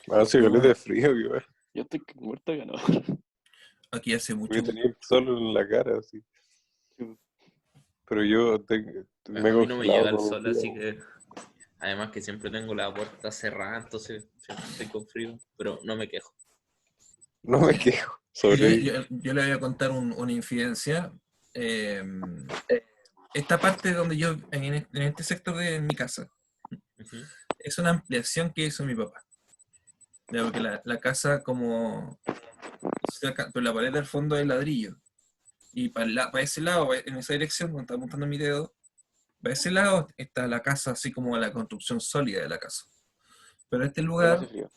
Hace caleta de frío, igual. Yo estoy muerto de calor. Aquí hace Porque mucho. tenía el sol en la cara, así. Pero yo me he A mí no me congelado llega el todos sol, los así días. que... Además que siempre tengo la puerta cerrada, entonces siempre estoy con frío, pero no me quejo. No me quejo. Yo, Sobrevivo. yo le voy a contar una infidencia. Esta parte donde yo, en este sector de mi casa, Ujú. es una ampliación que hizo mi papá. Ya, porque la casa como... pero la pared del fondo es ladrillo. Y para ese lado, en esa dirección, donde estaba montando mi dedo, para ese lado está la casa, así como la construcción sólida de la casa. Pero este Pero hace lugar frío.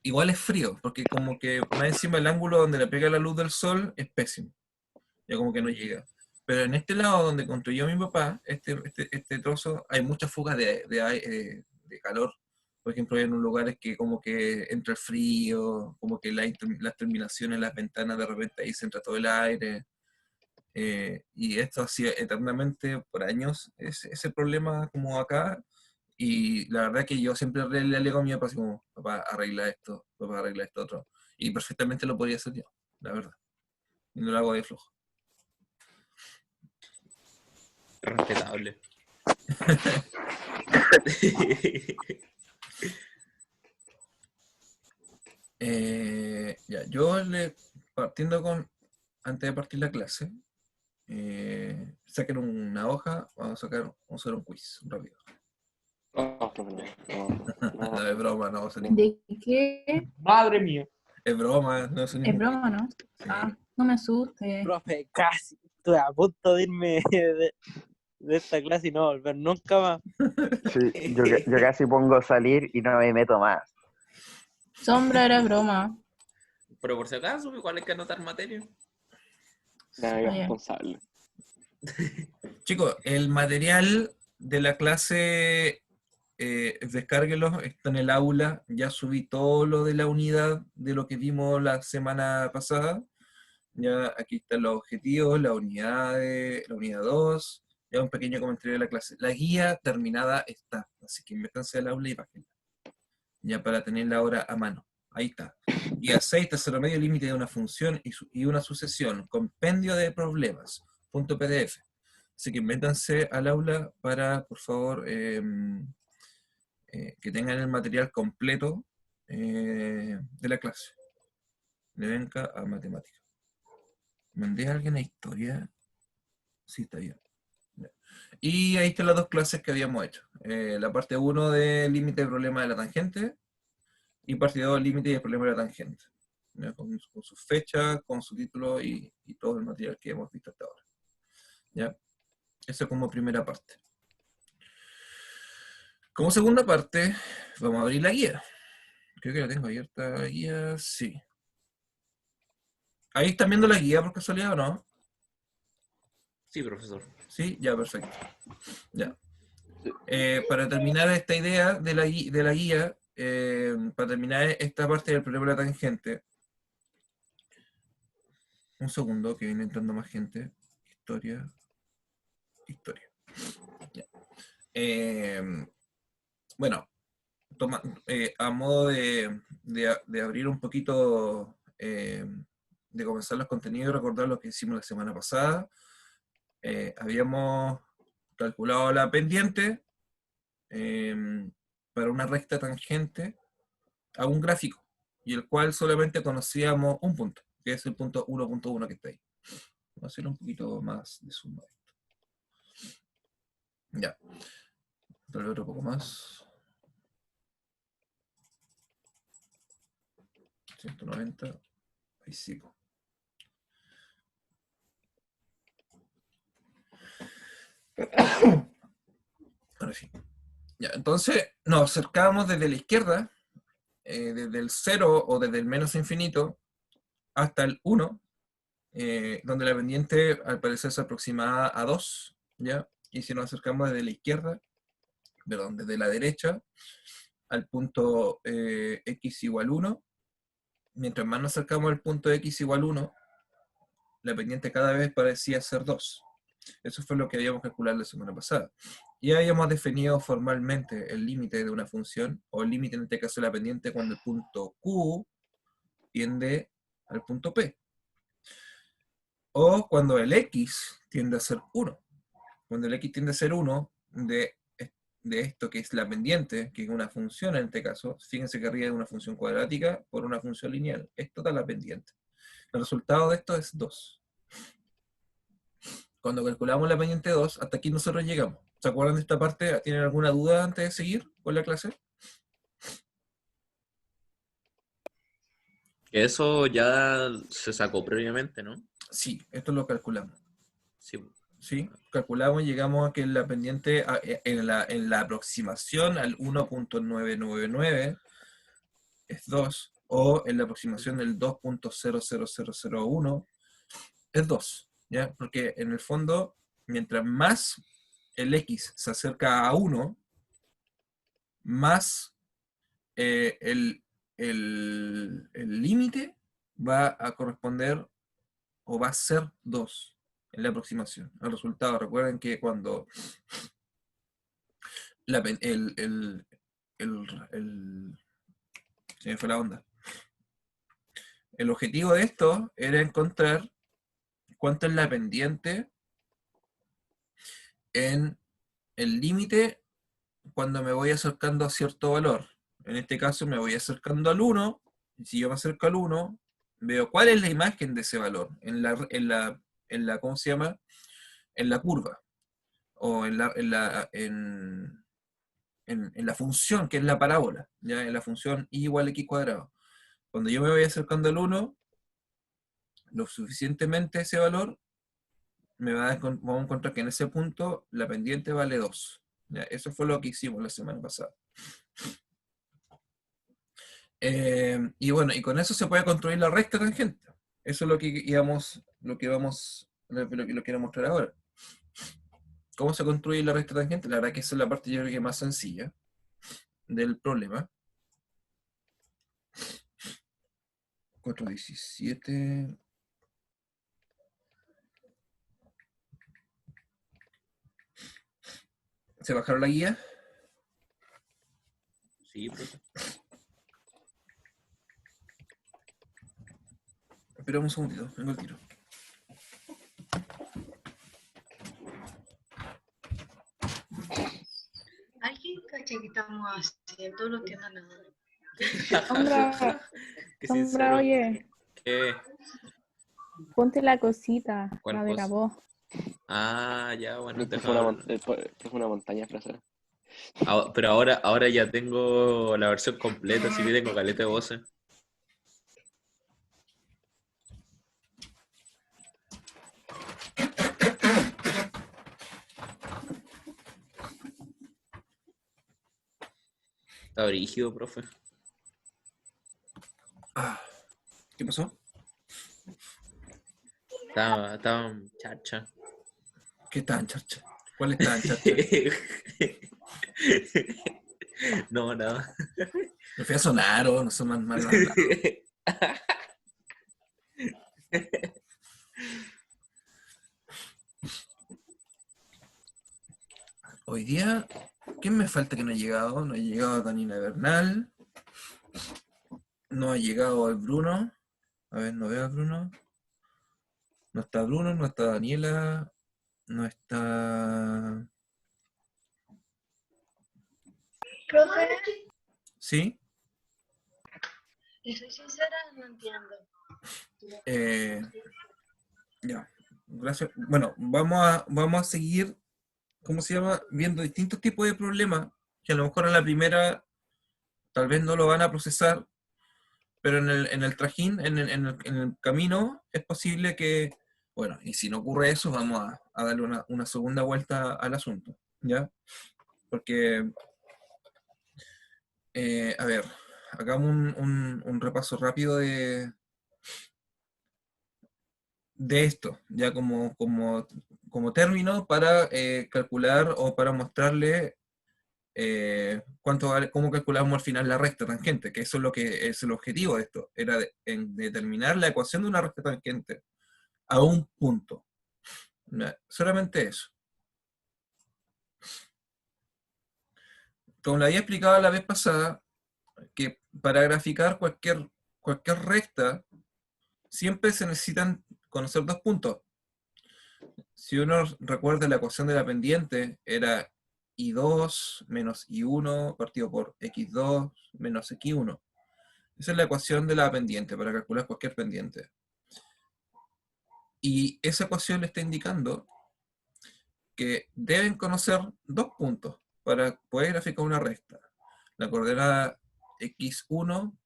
igual es frío, porque como que más encima el ángulo donde le pega la luz del sol es pésimo. Ya como que no llega. Pero en este lado donde construyó mi papá, este trozo, hay muchas fugas de calor. Por ejemplo, hay en lugares que como que entra el frío, como que las terminaciones, las ventanas de repente ahí se entra todo el aire. Y esto ha sido eternamente por años ese problema como acá. Y la verdad que yo siempre le alego a mi papá, así como, papá, arregla esto, papá, arregla esto otro. Y perfectamente lo podría hacer yo, la verdad. Y no lo hago de flojo. Respetable. Ya, yo partiendo con, antes de partir la clase, saquen una hoja, vamos a hacer un quiz rápido. No, profe, no. No, es broma, no, ¿De qué? Madre mía. es broma, no es Es ningún broma, ¿no? Sí. Ah, no me asuste. Profe, casi estoy a punto de irme de esta clase y no volver nunca más. Sí, yo casi pongo salir y no me meto más. Sombra era broma. Pero por si acaso, igual hay que anotar materia. Nada, Ah, ya. irresponsable. Chicos, el material de la clase, descárguenlo, está en el aula. Ya subí todo lo de la unidad de lo que vimos la semana pasada. Ya aquí están los objetivos, la unidad 2, ya un pequeño comentario de la clase. La guía terminada está, así que métanse al aula y bájenla. Ya para tenerla ahora a mano. Ahí está. Guía 6, tercero medio, límite de una función y una sucesión. Compendio de problemas. .pdf. Así que métanse al aula para, por favor, que tengan el material completo de la clase. De Benca a matemática. ¿Mandé a alguien a historia? Sí, está bien. Ya. Y ahí están las dos clases que habíamos hecho. La parte 1 de límite de problema de la tangente y parte 2 límite de problema de la tangente. ¿Ya? Con su fecha, con su título y todo el material que hemos visto hasta ahora. ¿Ya? Eso como primera parte. Como segunda parte, vamos a abrir la guía. Creo que la tengo abierta la guía, sí. ¿Ahí están viendo la guía por casualidad o no? Sí, profesor. Sí, ya, perfecto. Ya. Para terminar esta idea de la guía, para terminar esta parte del problema de la tangente, un segundo, que viene entrando más gente. Historia. Ya. Bueno, a modo de abrir un poquito, de comenzar los contenidos, recordar lo que hicimos la semana pasada. Habíamos calculado la pendiente para una recta tangente a un gráfico, y el cual solamente conocíamos un punto, que es el punto 1.1 que está ahí. Vamos a hacer un poquito más de zoom a esto. Ya. Pero otro poco más. 190. Ahí sí. Ahora sí. Ya, entonces nos acercamos desde la izquierda, desde el 0 o desde el menos infinito hasta el 1, donde la pendiente al parecer se aproxima a 2, ¿ya? Y si nos acercamos desde la izquierda, perdón, desde la derecha, al punto x igual 1, mientras más nos acercamos al punto x igual 1, la pendiente cada vez parecía ser 2. Eso fue lo que habíamos calculado la semana pasada. Y habíamos definido formalmente el límite de una función, o el límite en este caso de la pendiente, cuando el punto Q tiende al punto P. O cuando el X tiende a ser 1. Cuando el X tiende a ser 1 de esto que es la pendiente, que es una función en este caso, fíjense que arriba es una función cuadrática por una función lineal. Esto da la pendiente. El resultado de esto es 2. Cuando calculamos la pendiente 2, hasta aquí nosotros llegamos. ¿Se acuerdan de esta parte? ¿Tienen alguna duda antes de seguir con la clase? Que eso ya se sacó previamente, ¿no? Sí, esto lo calculamos. Sí. ¿Sí? Calculamos y llegamos a que la pendiente en la aproximación al 1.999 es 2, o en la aproximación del 2.00001 es 2, ¿ya? Porque en el fondo, mientras más el X se acerca a 1, más el límite va a corresponder o va a ser 2 en la aproximación. El resultado, recuerden que cuando se me fue la onda. El objetivo de esto era encontrar cuánto es la pendiente en el límite cuando me voy acercando a cierto valor. En este caso me voy acercando al 1, y si yo me acerco al 1, veo cuál es la imagen de ese valor en la ¿cómo se llama? En la curva, o en la función, que es la parábola, ¿ya? En la función y igual a x cuadrado. Cuando yo me voy acercando al 1, lo suficientemente ese valor, vamos a encontrar que en ese punto la pendiente vale 2. ¿Ya? Eso fue lo que hicimos la semana pasada. Y bueno, y con eso se puede construir la recta tangente. Eso es lo que quiero mostrar ahora. ¿Cómo se construye la recta tangente? La verdad que esa es la parte yo creo que más sencilla del problema. 417. ¿Se bajaron la guía? Sí, profe. Esperamos un segundito, vengo al tiro. ¿Alguien cacha que estamos haciendo? No entiendo nada. Sombra, Qué Sombra, sincero. oye, ¿Qué? ponte la cosita, ¿Cuál la de la cosa? voz. Ah, ya, bueno, Esto déjame- fue una montaña frase. Pero ahora ya tengo la versión completa, así que tengo caleta de voces. Está brígido, profe. ¿Qué pasó? Está chacha. ¿Qué estaban, charcha? ¿Cuál estaban, charcha? No, nada. Me fui a sonar o no son más malos. Hoy día, ¿quién me falta que no ha llegado? No ha llegado Danina Bernal. No ha llegado el Bruno. A ver, no veo a Bruno. No está Bruno, no está Daniela. No está... Profe, ¿Sí? le soy sincera, no entiendo. Ya. Gracias. Bueno, vamos a seguir, ¿cómo se llama? Viendo distintos tipos de problemas que a lo mejor en la primera tal vez no lo van a procesar, pero en el trajín, en el camino, es posible que, bueno, y si no ocurre eso, vamos a darle una segunda vuelta al asunto, ¿ya? Porque, a ver, hagamos un repaso rápido de esto, ya como término para calcular o para mostrarle cómo calculamos al final la recta tangente, que eso es lo que es el objetivo de esto, era en determinar la ecuación de una recta tangente a un punto. Ya, solamente eso. Como le había explicado la vez pasada, que para graficar cualquier recta, siempre se necesitan conocer dos puntos. Si uno recuerda la ecuación de la pendiente, era I2 menos I1 partido por X2 menos X1. Esa es la ecuación de la pendiente para calcular cualquier pendiente. Y esa ecuación le está indicando que deben conocer dos puntos para poder graficar una recta. La coordenada x1,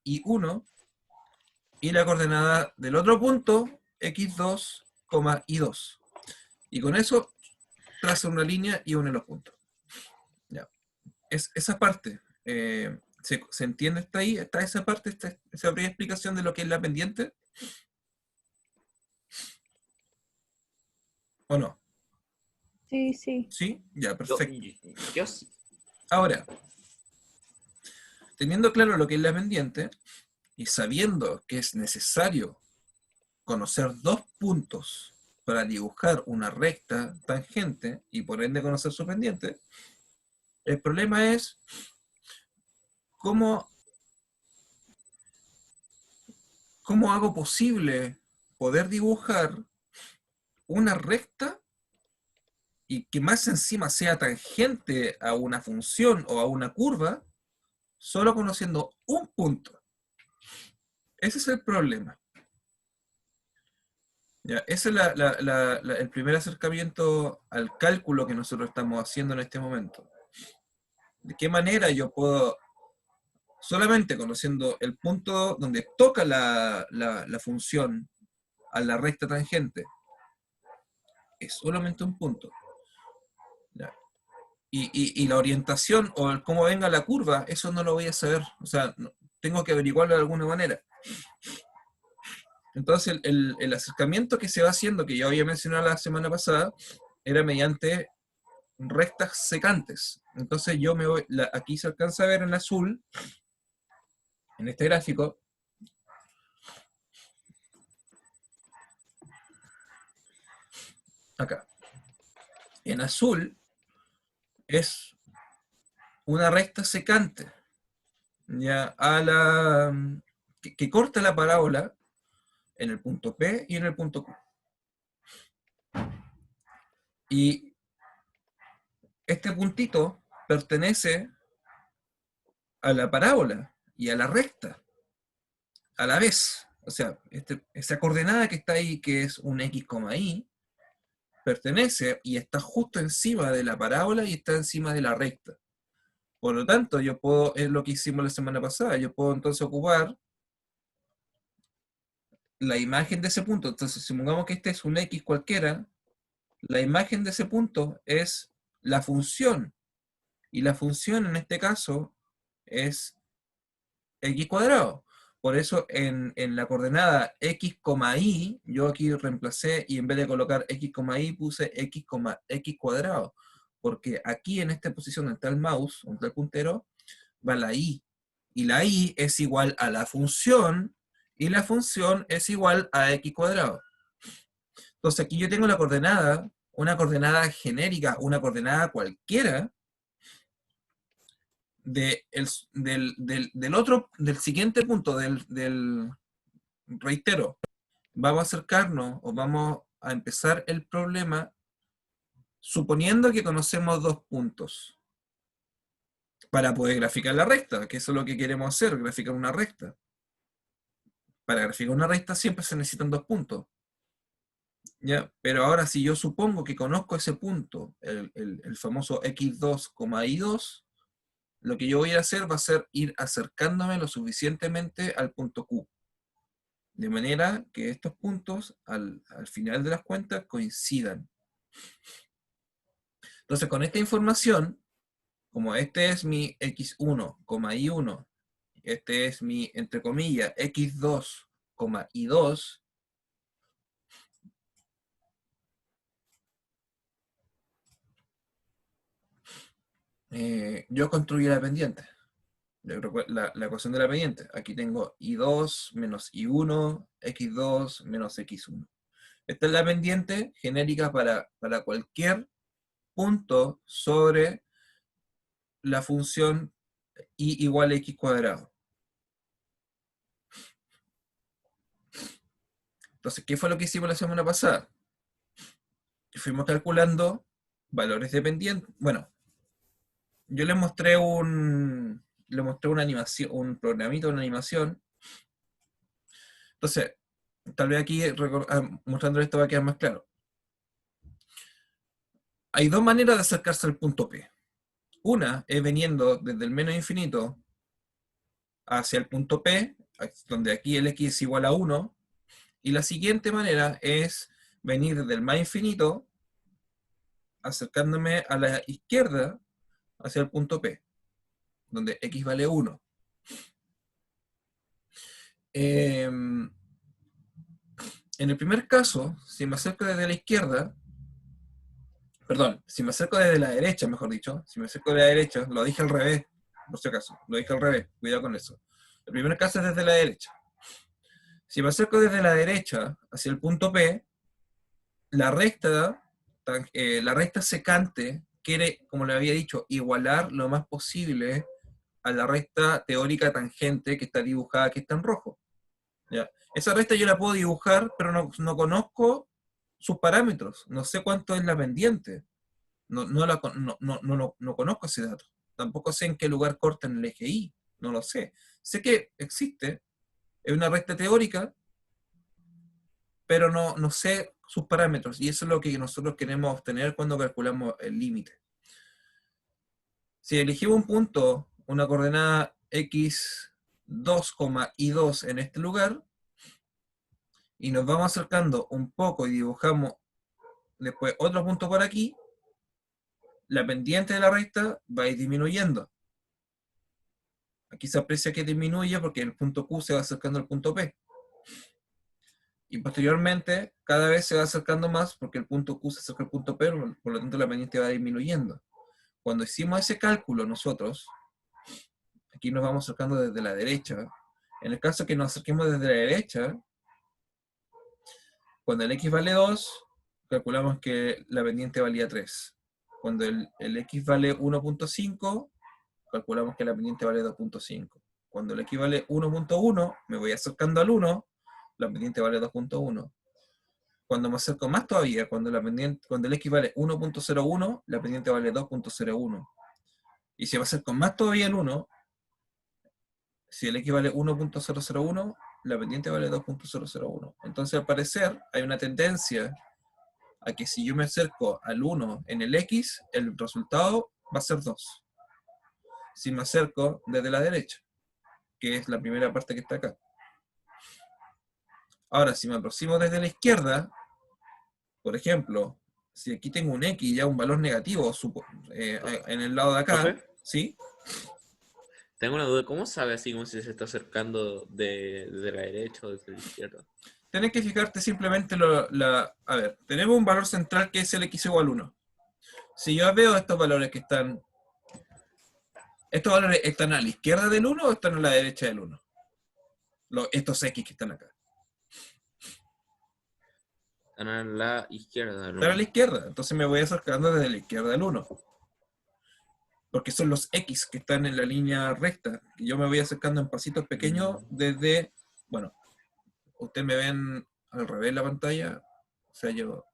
y1 y la coordenada del otro punto x2, y2. Y con eso traza una línea y une los puntos. Ya. Esa parte, ¿se entiende? ¿Está ahí? ¿Está esa parte? ¿Esa breve explicación de lo que es la pendiente? ¿O no? Sí, sí. ¿Sí? Ya, Yo, perfecto. yo sí. Ahora, teniendo claro lo que es la pendiente, y sabiendo que es necesario conocer dos puntos para dibujar una recta tangente, y por ende conocer su pendiente, el problema es cómo hago posible poder dibujar una recta y que más encima sea tangente a una función o a una curva, solo conociendo un punto. Ese es el problema. Ya, ese es el primer acercamiento al cálculo que nosotros estamos haciendo en este momento. ¿De qué manera yo puedo, solamente conociendo el punto donde toca la función a la recta tangente, es solamente un punto? Ya. Y la orientación o el cómo venga la curva, eso no lo voy a saber. O sea, tengo que averiguarlo de alguna manera. Entonces, el acercamiento que se va haciendo, que yo había mencionado la semana pasada, era mediante rectas secantes. Entonces, yo me voy, aquí se alcanza a ver en azul, en este gráfico, acá. En azul es una recta secante, ya que corta la parábola en el punto P y en el punto Q. Y este puntito pertenece a la parábola y a la recta a la vez. O sea, esa coordenada que está ahí, que es un x, y, pertenece y está justo encima de la parábola y está encima de la recta. Por lo tanto, yo puedo, es lo que hicimos la semana pasada, yo puedo entonces ocupar la imagen de ese punto. Entonces, supongamos que este es un x cualquiera, la imagen de ese punto es la función. Y la función en este caso es x cuadrado. Por eso en la coordenada x, y, yo aquí reemplacé y en vez de colocar x, y puse x, x cuadrado. Porque aquí en esta posición donde está el mouse, donde está el puntero, va la y. Y la y es igual a la función, y la función es igual a x cuadrado. Entonces aquí yo tengo la coordenada, una coordenada genérica, una coordenada cualquiera, del siguiente punto, reitero, vamos a acercarnos o vamos a empezar el problema suponiendo que conocemos dos puntos para poder graficar la recta, que eso es lo que queremos hacer, graficar una recta. Para graficar una recta siempre se necesitan dos puntos. ¿Ya? Pero ahora si yo supongo que conozco ese punto, el famoso x2, y2, lo que yo voy a hacer va a ser ir acercándome lo suficientemente al punto Q. De manera que estos puntos, al final de las cuentas, coincidan. Entonces, con esta información, como este es mi x1, y1, este es mi, entre comillas, x2, y2, yo construyo la pendiente. La ecuación de la pendiente. Aquí tengo I2 menos I1, X2 menos X1. Esta es la pendiente genérica para cualquier punto sobre la función y igual a x cuadrado. Entonces, ¿qué fue lo que hicimos la semana pasada? Fuimos calculando valores de pendiente. Bueno, yo les mostré una animación, un programito, una animación. Entonces, tal vez aquí mostrando esto va a quedar más claro. Hay dos maneras de acercarse al punto P. Una es viniendo desde el menos infinito hacia el punto P, donde aquí el x es igual a 1, y la siguiente manera es venir desde el más infinito, acercándome a la izquierda hacia el punto P, donde x vale 1. En el primer caso, si me acerco desde la izquierda, perdón, si me acerco desde la derecha, mejor dicho, si me acerco de la derecha, lo dije al revés, por si acaso, lo dije al revés, cuidado con eso. El primer caso es desde la derecha. Si me acerco desde la derecha hacia el punto P, la recta secante quiere, como le había dicho, igualar lo más posible a la recta teórica tangente que está dibujada, que está en rojo. ¿Ya? Esa recta yo la puedo dibujar, pero no conozco sus parámetros. No sé cuánto es la pendiente. No conozco ese dato. Tampoco sé en qué lugar corta en el eje Y. No lo sé. Sé que existe. Es una recta teórica, pero no sé sus parámetros. Y eso es lo que nosotros queremos obtener cuando calculamos el límite. Si elegimos un punto, una coordenada x2, y2 en este lugar, y nos vamos acercando un poco y dibujamos después otro punto por aquí, la pendiente de la recta va a ir disminuyendo. Aquí se aprecia que disminuye porque el punto Q se va acercando al punto P. Y posteriormente, cada vez se va acercando más porque el punto Q se acerca al punto P, por lo tanto la pendiente va disminuyendo. Cuando hicimos ese cálculo nosotros, aquí nos vamos acercando desde la derecha. En el caso que nos acerquemos desde la derecha, cuando el x vale 2, calculamos que la pendiente valía 3. Cuando el x vale 1.5, calculamos que la pendiente vale 2.5. Cuando el x vale 1.1, me voy acercando al 1, la pendiente vale 2.1. Cuando me acerco más todavía, cuando el x vale 1.01, la pendiente vale 2.01. Y si me acerco más todavía al 1, si el x vale 1.001, la pendiente vale 2.001. Entonces, al parecer, hay una tendencia a que si yo me acerco al 1 en el x, el resultado va a ser 2. Si me acerco desde la derecha, que es la primera parte que está acá. Ahora, si me aproximo desde la izquierda, por ejemplo, si aquí tengo un x ya un valor negativo en el lado de acá, ¿Profe? ¿sí? Tengo una duda, ¿cómo sabe así como si se está acercando de la derecha o desde la izquierda? Tienes que fijarte simplemente a ver, tenemos un valor central que es el x igual 1. Si yo veo estos valores que están... ¿Estos valores están a la izquierda del 1 o están a la derecha del 1? Estos x que están acá. Están a la izquierda, ¿no? Están a la izquierda, entonces me voy acercando desde la izquierda del 1. Porque son los x que están en la línea recta. Yo me voy acercando en pasitos pequeños desde... Bueno, ustedes me ven al revés la pantalla. O sea, yo...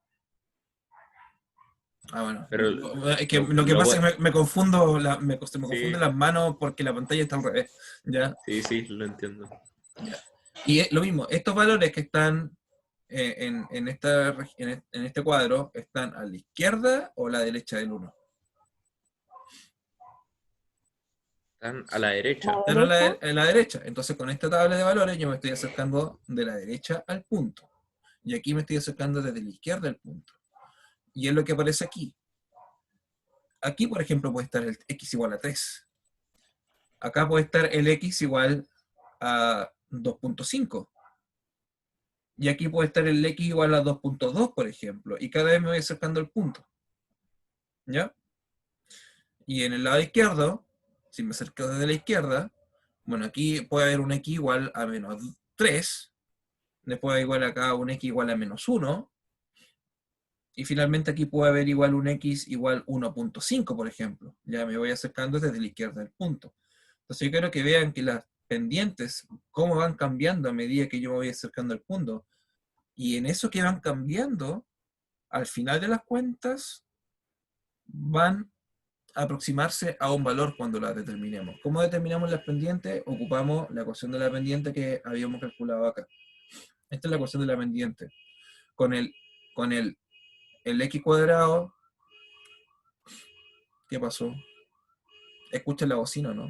Ah, bueno. Pero Es que lo que pasa es que me confundo, me confunden las manos porque la pantalla está al revés. ¿Ya? Sí, lo entiendo. Y es lo mismo, estos valores que están en este cuadro, ¿están a la izquierda o a la derecha del 1? Están a la derecha. Están a la derecha. Entonces con esta tabla de valores yo me estoy acercando de la derecha al punto. Y aquí me estoy acercando desde la izquierda al punto. Y es lo que aparece aquí. Aquí, por ejemplo, puede estar el x igual a 3. Acá puede estar el x igual a 2.5. Y aquí puede estar el x igual a 2.2, por ejemplo. Y cada vez me voy acercando al punto. ¿Ya? Y en el lado izquierdo, si me acerco desde la izquierda, bueno, aquí puede haber un x igual a menos 3. Después igual acá un x igual a menos 1. Y finalmente aquí puede haber igual un x igual 1.5, por ejemplo. Ya me voy acercando desde la izquierda del punto. Entonces yo quiero que vean que las pendientes, cómo van cambiando a medida que yo me voy acercando al punto. Y en eso que van cambiando, al final de las cuentas, van a aproximarse a un valor cuando las determinemos. ¿Cómo determinamos las pendientes? Ocupamos la ecuación de la pendiente que habíamos calculado acá. Esta es la ecuación de la pendiente. Con el x cuadrado, ¿qué pasó? Escucha la bocina, ¿no?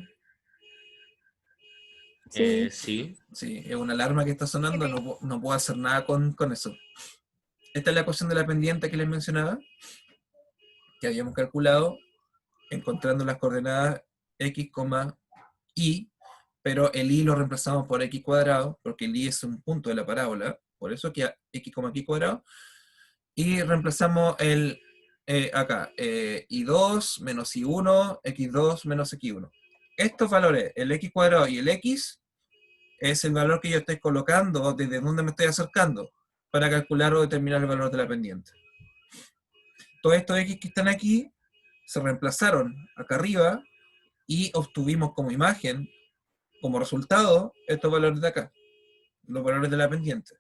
Sí. Sí. Sí, es una alarma que está sonando, no puedo hacer nada con eso. Esta es la ecuación de la pendiente que les mencionaba, que habíamos calculado encontrando las coordenadas x, y, pero el y lo reemplazamos por x cuadrado, porque el y es un punto de la parábola, por eso que x, x cuadrado, y reemplazamos el acá, y2 menos y1, x2 menos x1. Estos valores, el x cuadrado y el x, es el valor que yo estoy colocando desde donde me estoy acercando para calcular o determinar el valor de la pendiente. Todos estos x que están aquí se reemplazaron acá arriba y obtuvimos como imagen, como resultado, estos valores de acá, los valores de la pendiente.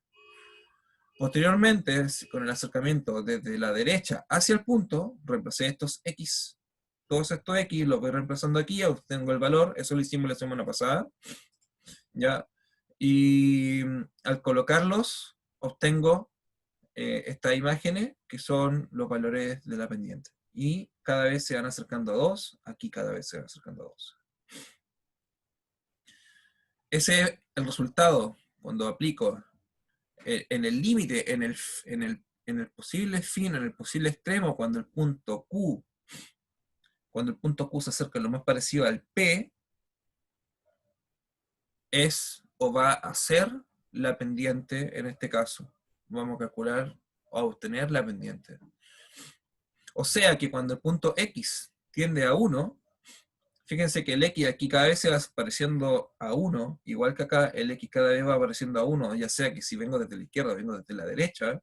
Posteriormente, con el acercamiento desde la derecha hacia el punto, reemplacé estos x. Todos estos x los voy reemplazando aquí, obtengo el valor, eso lo hicimos la semana pasada. ¿Ya? Y al colocarlos, obtengo estas imágenes que son los valores de la pendiente. Y cada vez se van acercando a 2, aquí cada vez se van acercando a 2. Ese es el resultado cuando aplico en el límite, en el posible fin, en el posible extremo, cuando el punto Q se acerca lo más parecido al P, es o va a ser la pendiente en este caso. Vamos a calcular o a obtener la pendiente. O sea que cuando el punto X tiende a 1, fíjense que el X aquí cada vez se va pareciendo a 1, igual que acá el X cada vez va apareciendo a 1, ya sea que si vengo desde la izquierda o vengo desde la derecha,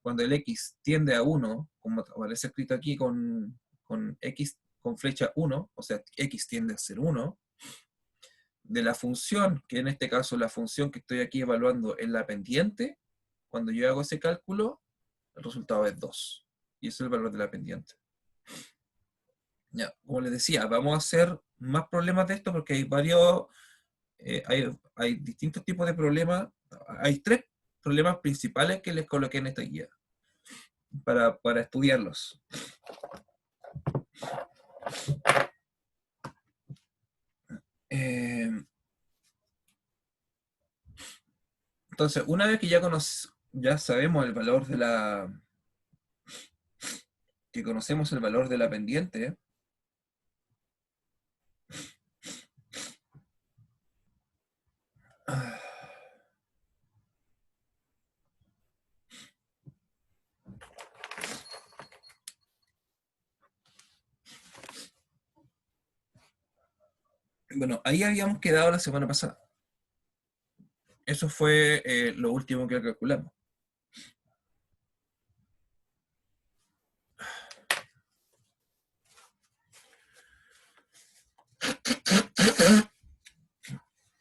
cuando el X tiende a 1, como aparece escrito aquí con X con flecha 1, o sea, X tiende a ser 1, de la función, que en este caso la función que estoy aquí evaluando es la pendiente, cuando yo hago ese cálculo, el resultado es 2. Y ese es el valor de la pendiente. Ya, como les decía, vamos a hacer más problemas de esto porque hay varios, hay distintos tipos de problemas. Hay 3 problemas principales que les coloqué en esta guía para estudiarlos. Entonces, una vez que ya sabemos el valor de que conocemos el valor de la pendiente, bueno, ahí habíamos quedado la semana pasada. Eso fue lo último que calculamos.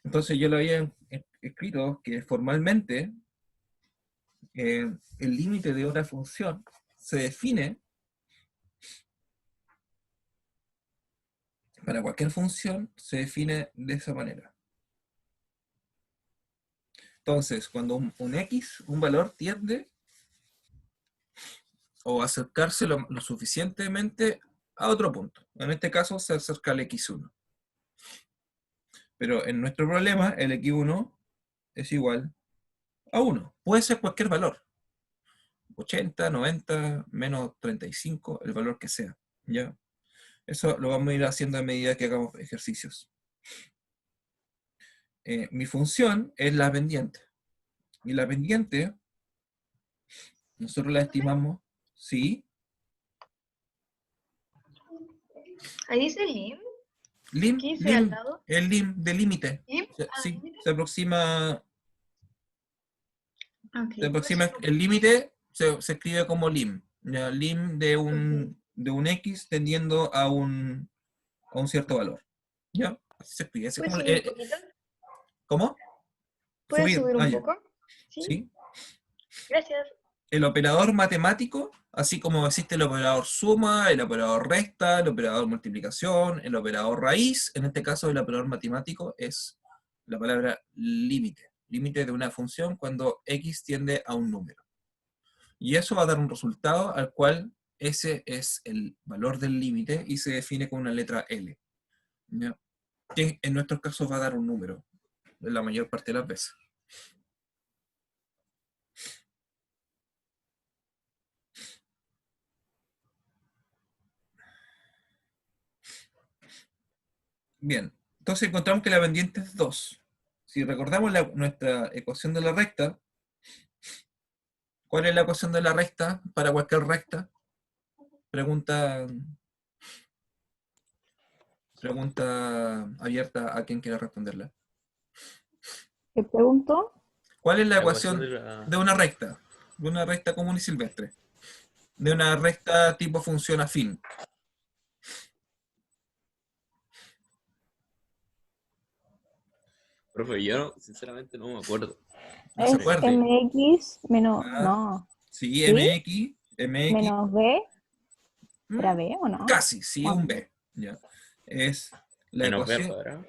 Entonces yo lo había escrito que formalmente el límite de una función se define para cualquier función, se define de esa manera. Entonces, cuando un x, un valor tiende o acercarse lo suficientemente a otro punto. En este caso se acerca al x1. Pero en nuestro problema, el x1 es igual a 1. Puede ser cualquier valor. 80, 90, menos 35, el valor que sea. ¿Ya? Eso lo vamos a ir haciendo a medida que hagamos ejercicios. Mi función es la pendiente. Y la pendiente, nosotros la estimamos, ¿sí? Ahí dice lim. Lim, ¿Qué dice al lado? el lim de límite. ¿Lim? Sí, ¿Límite? se aproxima Ok. el límite se escribe como lim. ¿Ya? Lim de un X tendiendo a un cierto valor. ¿Ya? Así se escribe. Ese es ¿Puedes como subir un poquito? ¿cómo? ¿Puedes subir un ya. poco? ¿Sí? ¿Sí? Gracias. El operador matemático, así como existe el operador suma, el operador resta, el operador multiplicación, el operador raíz, en este caso el operador matemático es la palabra límite. Límite de una función cuando x tiende a un número. Y eso va a dar un resultado al cual ese es el valor del límite y se define con una letra L. ¿Ya? Que en nuestros casos va a dar un número, la mayor parte de las veces. Bien, entonces encontramos que la pendiente es 2. Si recordamos nuestra ecuación de la recta, ¿cuál es la ecuación de la recta para cualquier recta? Pregunta abierta a quien quiera responderla. ¿Te pregunto? ¿Cuál es la La ecuación ecuación de la... de una recta? De una recta común y silvestre. De una recta tipo función afín. Profe, yo sinceramente no me acuerdo. No se Es acuerde. mx menos, Ah, no, Sí, ¿sí? mx, Menos b, ¿era mm, b o no? casi, sí, un Bueno, b. Ya. Es la Menos b al ecuación, cuadrado.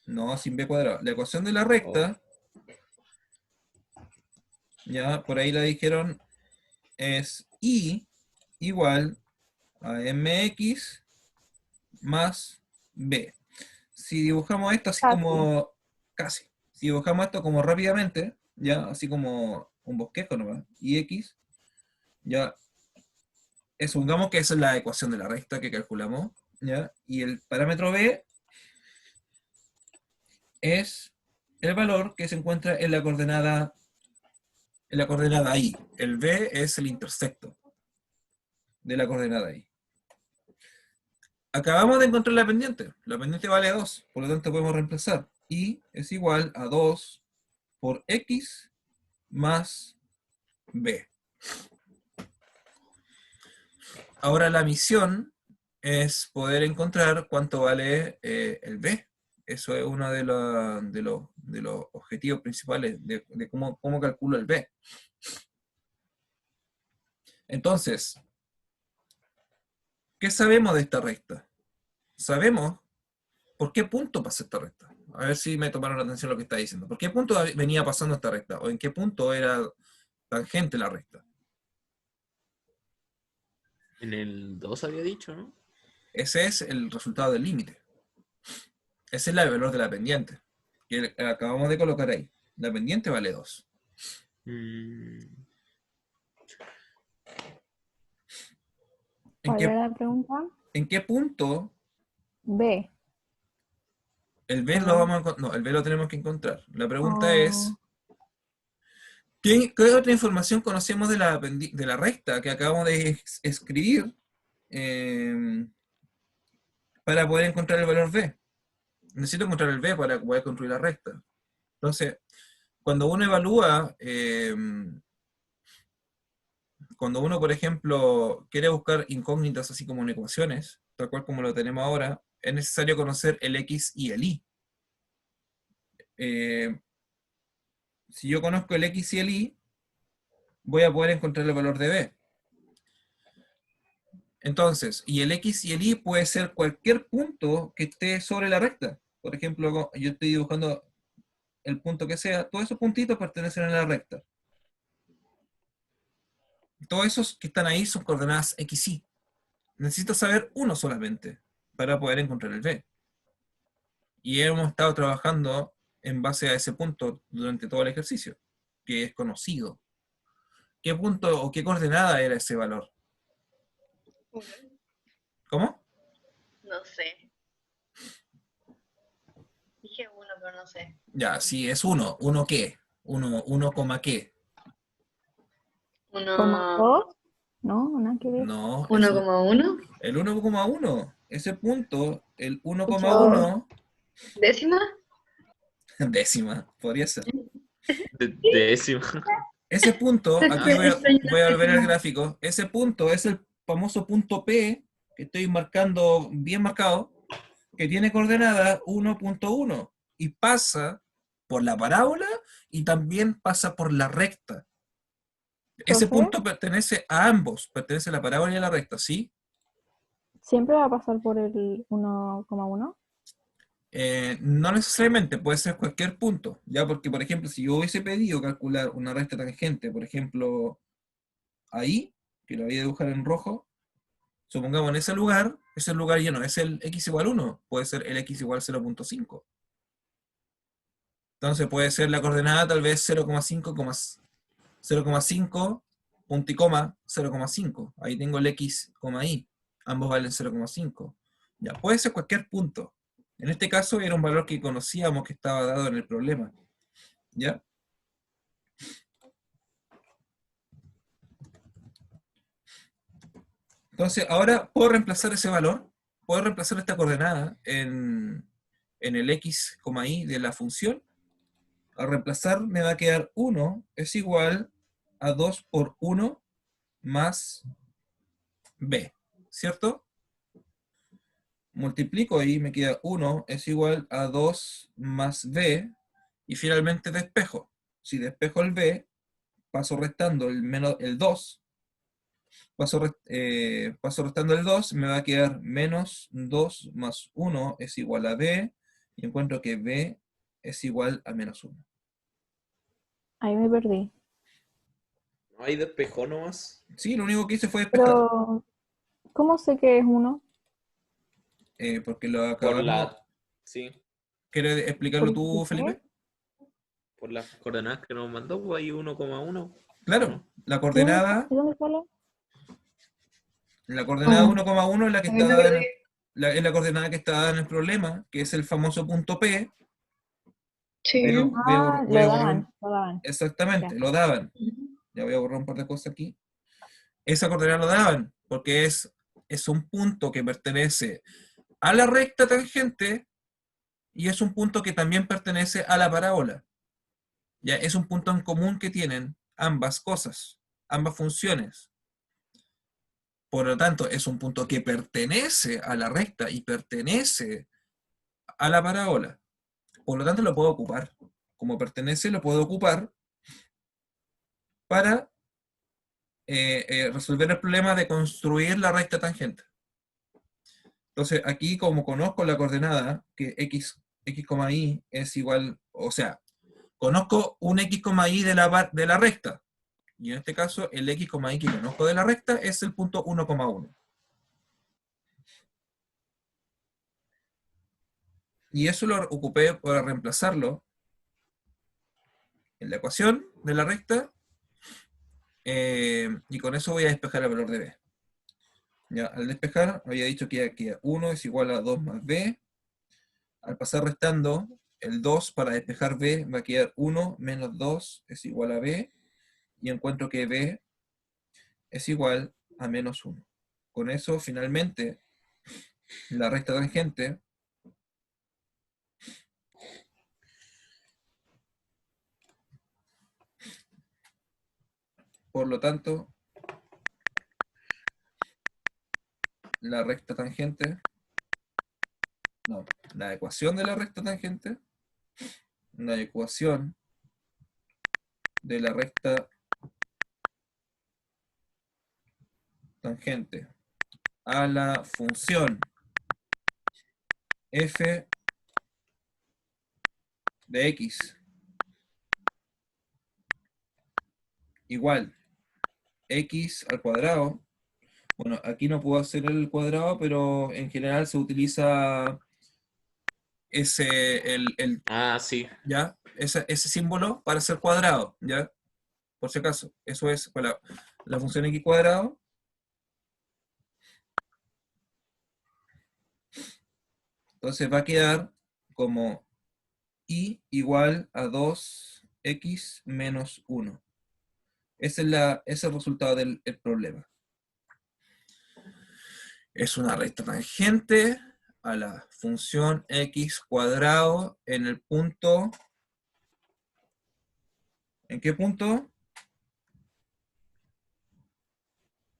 no, sin b cuadrado. La ecuación de la Oh, recta, ya por ahí la dijeron, es i igual a mx más b. Si dibujamos esto así casi. como, casi, si dibujamos esto como rápidamente, ya, así como un bosquejo nomás, y x, ya, supongamos que esa es la ecuación de la recta que calculamos, ya, y el parámetro b es el valor que se encuentra en la coordenada i. El b es el intersecto de la coordenada i. Acabamos de encontrar la pendiente. La pendiente vale 2, por lo tanto podemos reemplazar. Y es igual a 2 por x más b. Ahora la misión es poder encontrar cuánto vale el b. Eso es uno de los objetivos principales de cómo calculo el b. Entonces, ¿qué sabemos de esta recta? Sabemos por qué punto pasa esta recta. A ver si me tomaron la atención lo que está diciendo. ¿Por qué punto venía pasando esta recta? ¿O en qué punto era tangente la recta? en el 2 había dicho, ¿no? Ese es el resultado del límite. Ese es el valor de la pendiente. Que acabamos de colocar ahí. La pendiente vale 2. Mm, ¿Cuál era la pregunta? ¿En qué punto B. el B lo vamos a encontrar? No, el B lo tenemos que encontrar. La pregunta es, Oh, ¿qué otra información conocemos de la recta que acabamos de escribir para poder encontrar el valor B? Necesito encontrar el B para poder construir la recta. Entonces, cuando uno evalúa, cuando uno, por ejemplo, quiere buscar incógnitas así como en ecuaciones, tal cual como lo tenemos ahora, es necesario conocer el X y el Y. Si yo conozco el X y el Y, voy a poder encontrar el valor de B. Entonces, y el X y el Y puede ser cualquier punto que esté sobre la recta. Por ejemplo, yo estoy dibujando el punto que sea, todos esos puntitos pertenecen a la recta. Todos esos que están ahí son coordenadas X, Y. Necesito saber uno solamente para poder encontrar el B. Y hemos estado trabajando en base a ese punto durante todo el ejercicio, que es conocido. ¿Qué punto o qué coordenada era ese valor? Uno. ¿Cómo? No sé. Dije uno, pero no sé. Ya, sí, es 1. ¿1 qué? 1, qué. ¿coma Uno, 2? No, nada que ver. No, es 1,1. el 1,1. Ese punto, el Oh, 1,1, décima. décima, podría ser. décima. Ese punto, aquí Extraño voy a volver al la- gráfico, ese punto es el famoso punto P, que estoy marcando bien marcado, que tiene coordenada 1.1 y pasa por la parábola y también pasa por la recta. Ese Profe, punto pertenece a ambos, pertenece a la parábola y a la recta, ¿sí? ¿siempre va a pasar por el 1,1? No necesariamente, puede ser cualquier punto, ¿ya? Porque, por ejemplo, si yo hubiese pedido calcular una recta tangente, por ejemplo, ahí, que lo voy a dibujar en rojo, supongamos en ese lugar ya no es el x igual 1, puede ser el x igual 0.5. Entonces puede ser la coordenada tal vez 0,5, punto y coma 0,5. Ahí tengo el x, y. Ambos valen 0,5. Ya, puede ser cualquier punto. En este caso era un valor que conocíamos que estaba dado en el problema. ¿Ya? Entonces, ahora puedo reemplazar ese valor, puedo reemplazar esta coordenada en el x, y de la función. Al reemplazar me va a quedar 1 es igual a 2 por 1 más b, ¿cierto? Multiplico ahí, me queda 1 es igual a 2 más b, y finalmente despejo. Si despejo el b, paso restando el 2, paso restando el 2, me va a quedar menos 2 más 1 es igual a b, y encuentro que b es igual a menos 1. Ahí me perdí. ¿No hay despejó nomás? Sí, lo único que hice fue despejar, Pero, ¿cómo sé que es 1? porque lo Por acabamos... la... Sí, ¿Quieres explicarlo tú, Felipe? por las coordenadas que nos mandó, pues hay 1,1. Claro, la ¿Y coordenada dónde sale? 1,1 es la que está También me dada perdí. es la coordenada que está dada en el problema, que es el famoso punto P. Sí. Voy a borrar Lo daban. exactamente, Ya. lo daban. Ya voy a borrar un par de cosas aquí. Esa coordenada lo daban, porque es un punto que pertenece a la recta tangente y es un punto que también pertenece a la parábola. Ya es un punto en común que tienen ambas cosas, ambas funciones. Por lo tanto, es un punto que pertenece a la recta y pertenece a la parábola. Por lo tanto, lo puedo ocupar. Como pertenece, lo puedo ocupar para resolver el problema de construir la recta tangente. Entonces, aquí como conozco la coordenada, que x, y es igual, o sea, conozco un x, y de la recta. Y en este caso, el x, y que conozco de la recta es el punto 1,1. Y eso lo ocupé para reemplazarlo en la ecuación de la recta, y con eso voy a despejar el valor de b. Ya, al despejar, había dicho que 1 es igual a 2 más b. Al pasar restando, el 2 para despejar b va a quedar 1 menos 2 es igual a b, y encuentro que b es igual a menos 1. Con eso, finalmente, la recta tangente por lo tanto, la recta tangente, no, la ecuación de la recta tangente, la ecuación de la recta tangente a la función f de x igual x al cuadrado. Bueno, aquí no puedo hacer el cuadrado, pero en general se utiliza Ah, sí. ¿ya? Ese símbolo para hacer cuadrado, ¿ya? Por si acaso, eso es para la función x cuadrado. Entonces va a quedar como y igual a 2x menos 1. Ese es el resultado del problema. Es una recta tangente a la función x cuadrado en el punto... ¿En qué punto?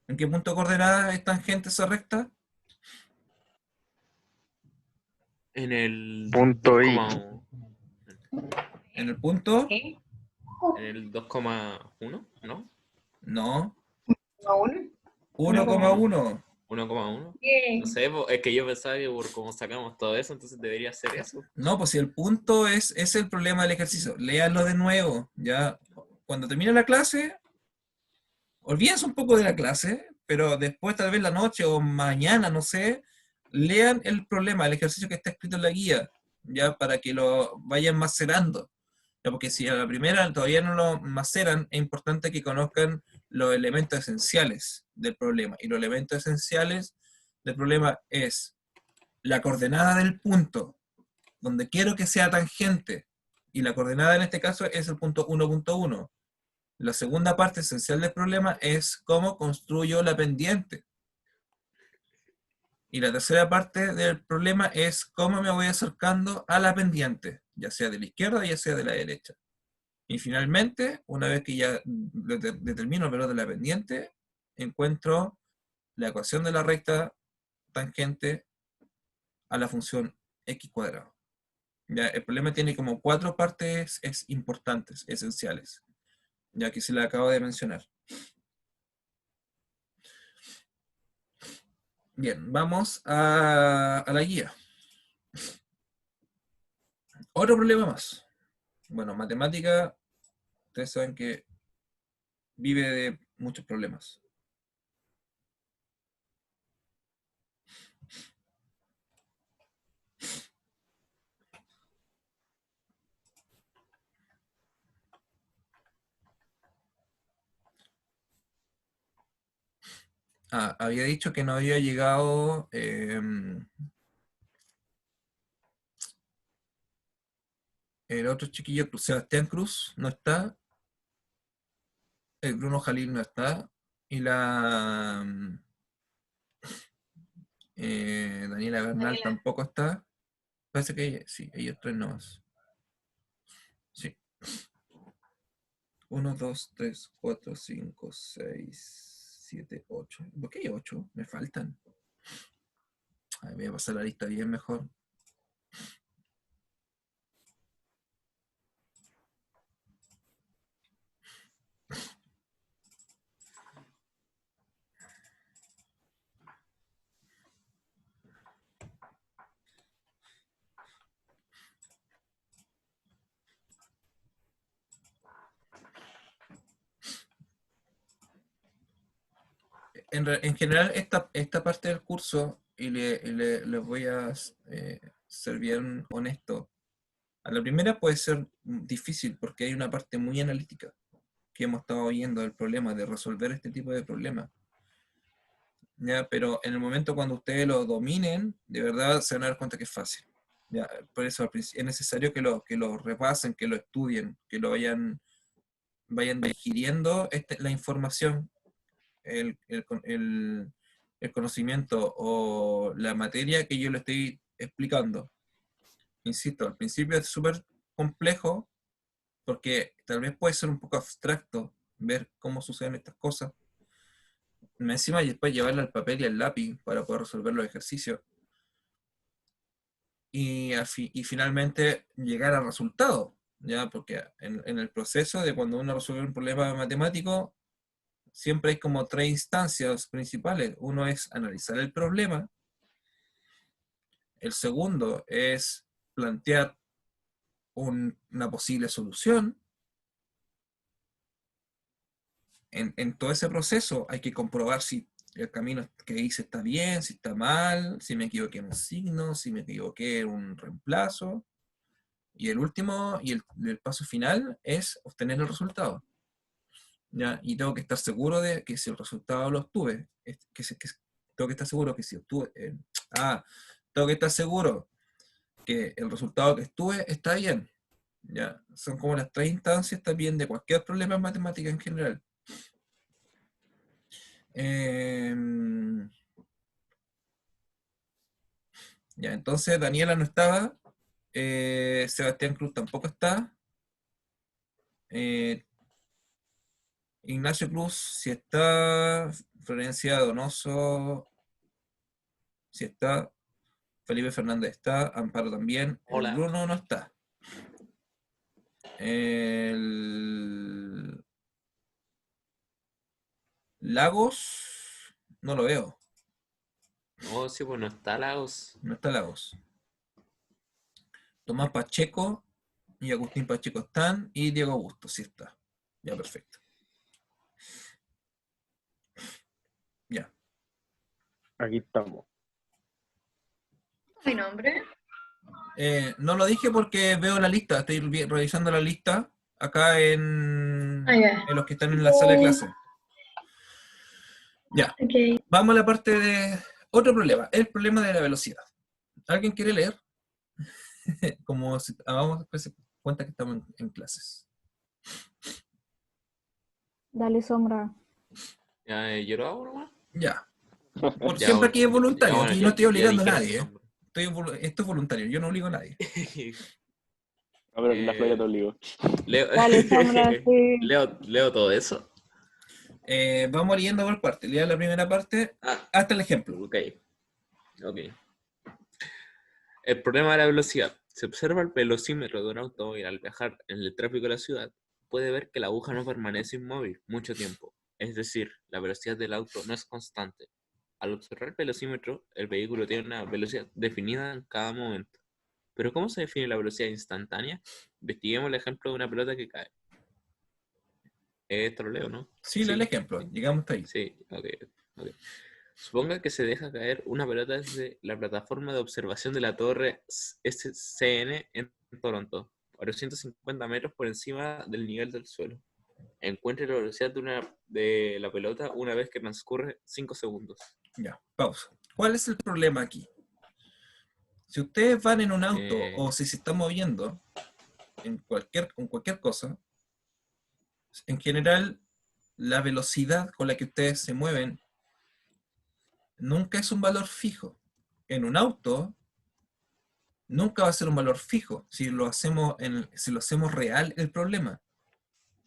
¿En qué punto de coordenada es tangente esa recta? En el Punto I. 2,1. ¿En el punto? ¿Qué? En el 2,1, ¿no? No. ¿A uno? 1,1. 1,1. ¿Qué? No sé, es que yo pensaba que por cómo sacamos todo eso, entonces debería ser eso. No, pues si el punto es el problema del ejercicio. Léanlo de nuevo. Ya, cuando termine la clase, olvídense un poco de la clase, pero después, tal vez la noche o mañana, no sé, lean el problema, el ejercicio que está escrito en la guía, ya para que lo vayan macerando. Ya, porque si a la primera todavía no lo maceran, es importante que conozcan los elementos esenciales del problema. Y los elementos esenciales del problema es la coordenada del punto, donde quiero que sea tangente, y la coordenada en este caso es el punto 1.1. La segunda parte esencial del problema es cómo construyo la pendiente. Y la tercera parte del problema es cómo me voy acercando a la pendiente, ya sea de la izquierda, ya sea de la derecha. Y finalmente, una vez que ya determino el valor de la pendiente, encuentro la ecuación de la recta tangente a la función x cuadrado. Ya, el problema tiene como 4 partes importantes, esenciales, ya que se la acabo de mencionar. Bien, vamos a la guía. Otro problema más. Bueno, matemática, ustedes saben que vive de muchos problemas. Había dicho que no había llegado el otro chiquillo, Sebastián Cruz, no está. El Bruno Jalil no está. Y la Daniela Bernal Daniela. tampoco está. Parece que sí, ellos tres nomás. Sí. 1, 2, 3, 4, 5, 6, 7, 8. ¿Por qué hay 8? Me faltan. A ver, voy a pasar la lista bien mejor. En general, esta parte del curso, y les voy a ser bien honesto, a la primera puede ser difícil porque hay una parte muy analítica que hemos estado viendo del problema, de resolver este tipo de problemas. ¿Ya? Pero en el momento cuando ustedes lo dominen, de verdad se van a dar cuenta que es fácil. ¿Ya? Por eso es necesario que lo repasen, que lo estudien, que lo vayan digiriendo la información, el conocimiento o la materia que yo le estoy explicando. Insisto, al principio es súper complejo porque tal vez puede ser un poco abstracto ver cómo suceden estas cosas. Encima y después llevarla al papel y al lápiz para poder resolver los ejercicios. Y finalmente llegar al resultado, ¿ya? Porque en el proceso de cuando uno resuelve un problema matemático, siempre hay como 3 instancias principales. Uno es analizar el problema, el segundo es plantear una posible solución. En todo ese proceso hay que comprobar si el camino que hice está bien, si está mal, si me equivoqué en un signo, si me equivoqué en un reemplazo. Y el último, el paso final es obtener el resultado. ¿Ya? Y tengo que estar seguro de que si el resultado lo obtuve, tengo que estar seguro que si obtuve, tengo que estar seguro que el resultado que estuve está bien. ¿Ya? Son como las 3 instancias también de cualquier problema en matemática en general. Ya, entonces Daniela no estaba, Sebastián Cruz tampoco está, Ignacio Cruz sí está, Florencia Donoso, sí está. Felipe Fernández está. Amparo también. Hola. El Bruno no está. El Lagos, no lo veo. Oh, sí, pues no está Lagos. No está Lagos. Tomás Pacheco y Agustín Pacheco están. Y Diego Augusto, sí está. Ya, perfecto. Ya. Aquí estamos. Mi nombre. No lo dije porque veo la lista. Estoy revisando la lista acá en Ya. los que están en la sala de clase. Ya. Ok. Vamos a la parte de otro problema. El problema de la velocidad. ¿Alguien quiere leer? Como si hagamos después cuenta que estamos en clases. Dale sombra. Ya, ¿yo lo hago nomás? Ya. Por Ya, siempre aquí es bueno, voluntario. ya, bueno, Aquí ya- no estoy ya obligando a dijeron nadie. mi nombre. Esto es voluntario. Yo no obligo a nadie. A ver, la Flora te obligó. Leo, Dale sombra, sí. leo todo eso. Vamos leyendo por parte. Lea la primera parte Ah, hasta el ejemplo. ok. El problema de la velocidad. Si observa el velocímetro de un automóvil al viajar en el tráfico de la ciudad, puede ver que la aguja no permanece inmóvil mucho tiempo. Es decir, la velocidad del auto no es constante. Al observar el velocímetro, el vehículo tiene una velocidad definida en cada momento. Pero ¿cómo se define la velocidad instantánea? Investiguemos el ejemplo de una pelota que cae. Esto lo leo, ¿no? Sí, lee el ejemplo. Llegamos hasta ahí. Sí, ok. Suponga que se deja caer una pelota desde la plataforma de observación de la torre SCN en Toronto, a 250 metros por encima del nivel del suelo. Encuentre la velocidad de la pelota una vez que transcurre 5 segundos. Ya, pausa. ¿Cuál es el problema aquí? Si ustedes van en un auto o si se están moviendo con cualquier cosa, en general, la velocidad con la que ustedes se mueven nunca es un valor fijo. En un auto, nunca va a ser un valor fijo si lo hacemos real el problema.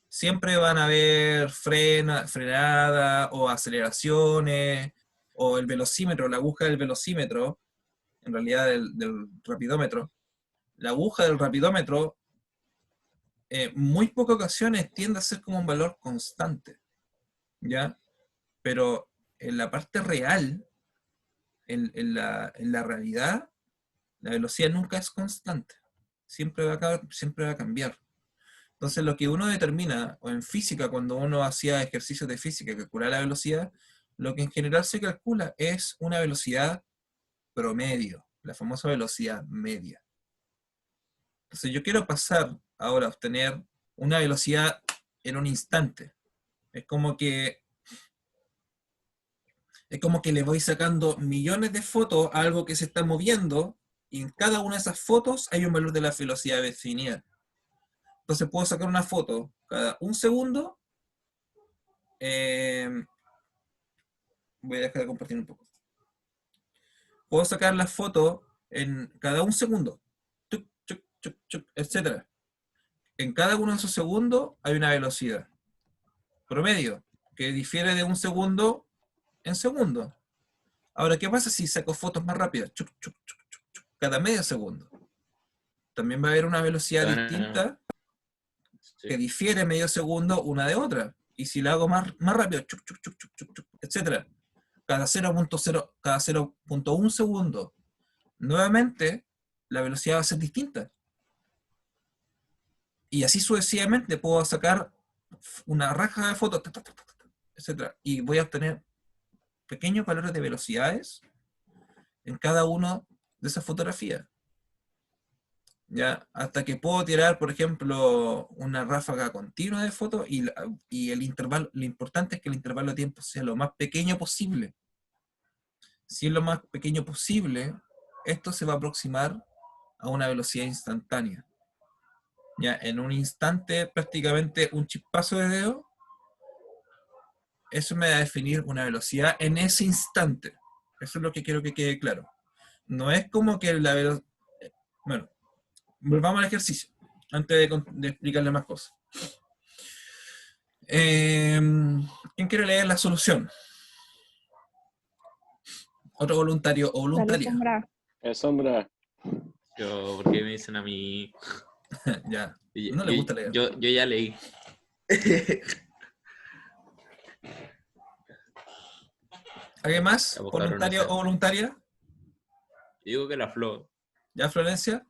Siempre van a haber frenada o aceleraciones o el velocímetro, la aguja del velocímetro, en realidad del rapidómetro. La aguja del rapidómetro en muy pocas ocasiones tiende a ser como un valor constante, ¿ya? Pero en la parte real, en la realidad, la velocidad nunca es constante. Siempre va a cambiar. Entonces, lo que uno determina, o en física, cuando uno hacía ejercicios de física, calcular la velocidad, lo que en general se calcula es una velocidad promedio, la famosa velocidad media. Entonces, yo quiero pasar ahora a obtener una velocidad en un instante. Es como que le voy sacando millones de fotos a algo que se está moviendo, y en cada una de esas fotos hay un valor de la velocidad definida. Entonces puedo sacar una foto cada un segundo. Voy a dejar de compartir un poco. Puedo sacar la foto en cada un segundo, etc. En cada uno de esos segundos hay una velocidad promedio que difiere de un segundo en segundo. Ahora, ¿qué pasa si saco fotos más rápidas? Cada medio segundo. También va a haber una velocidad distinta que difiere medio segundo una de otra. Y si la hago más rápido, etc. Cada 0.1 segundo, nuevamente la velocidad va a ser distinta. Y así sucesivamente puedo sacar una raja de fotos, etc. Y voy a obtener pequeños valores de velocidades en cada una de esas fotografías. ¿Ya? Hasta que puedo tirar, por ejemplo, una ráfaga continua de fotos y el intervalo, lo importante es que el intervalo de tiempo sea lo más pequeño posible. Si es lo más pequeño posible, esto se va a aproximar a una velocidad instantánea. Ya, en un instante, prácticamente un chispazo de dedo, eso me va a definir una velocidad en ese instante. Eso es lo que quiero que quede claro. No es como que la velocidad... Bueno, volvamos al ejercicio, antes de explicarle más cosas. ¿Quién quiere leer la solución? Otro voluntario o Dale, voluntaria. sombra. Sombra. Yo, ¿por qué me dicen a mí? Ya. Yo, No le gusta leer. yo ya leí. ¿Alguien más? Ya, pues, cabrón, no ¿Voluntario sé. o voluntaria? Yo digo que la flor. ¿Ya, Florencia?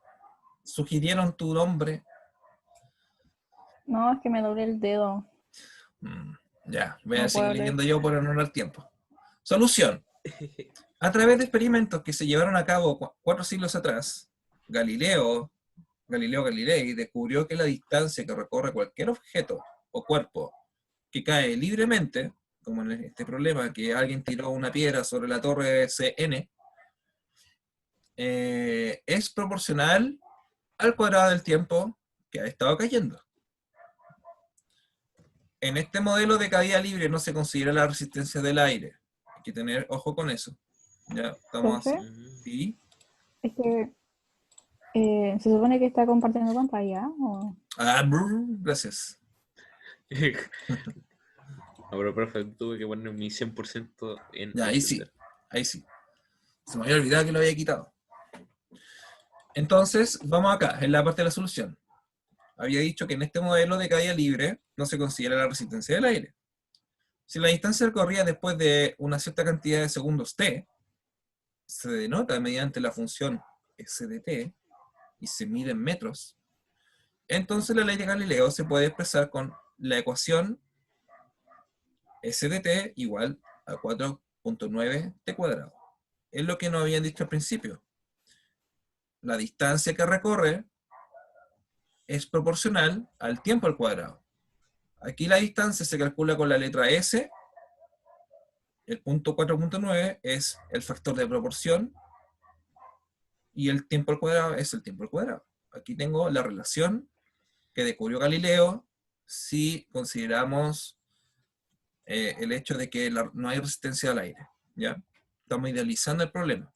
¿Sugirieron tu nombre? No, es que me doblé el dedo. Ya, voy a No seguir puedo leer. leyendo yo por honrar tiempo. Solución. A través de experimentos que se llevaron a cabo 4 siglos atrás, Galileo Galilei descubrió que la distancia que recorre cualquier objeto o cuerpo que cae libremente, como en este problema que alguien tiró una piedra sobre la torre CN, es proporcional al cuadrado del tiempo que ha estado cayendo. En este modelo de caída libre no se considera la resistencia del aire. Hay que tener ojo con eso. Ya, estamos así. Profe, ¿Sí? es que se supone que está compartiendo pantalla, ¿o? Gracias. No, pero profe, tuve que poner mi 100% en Ya, ahí sí. entender. Ahí sí. Se me había olvidado que lo había quitado. Entonces, vamos acá, en la parte de la solución. Había dicho que en este modelo de caída libre no se considera la resistencia del aire. Si la distancia recorrida después de una cierta cantidad de segundos t se denota mediante la función s de t y se mide en metros, entonces la ley de Galileo se puede expresar con la ecuación s de t igual a 4.9 t cuadrado. Es lo que nos habían dicho al principio. La distancia que recorre es proporcional al tiempo al cuadrado. Aquí la distancia se calcula con la letra S, el punto 4.9 es el factor de proporción y el tiempo al cuadrado es el tiempo al cuadrado. Aquí tengo la relación que descubrió Galileo si consideramos el hecho de que no hay resistencia al aire. ¿Ya? Estamos idealizando el problema.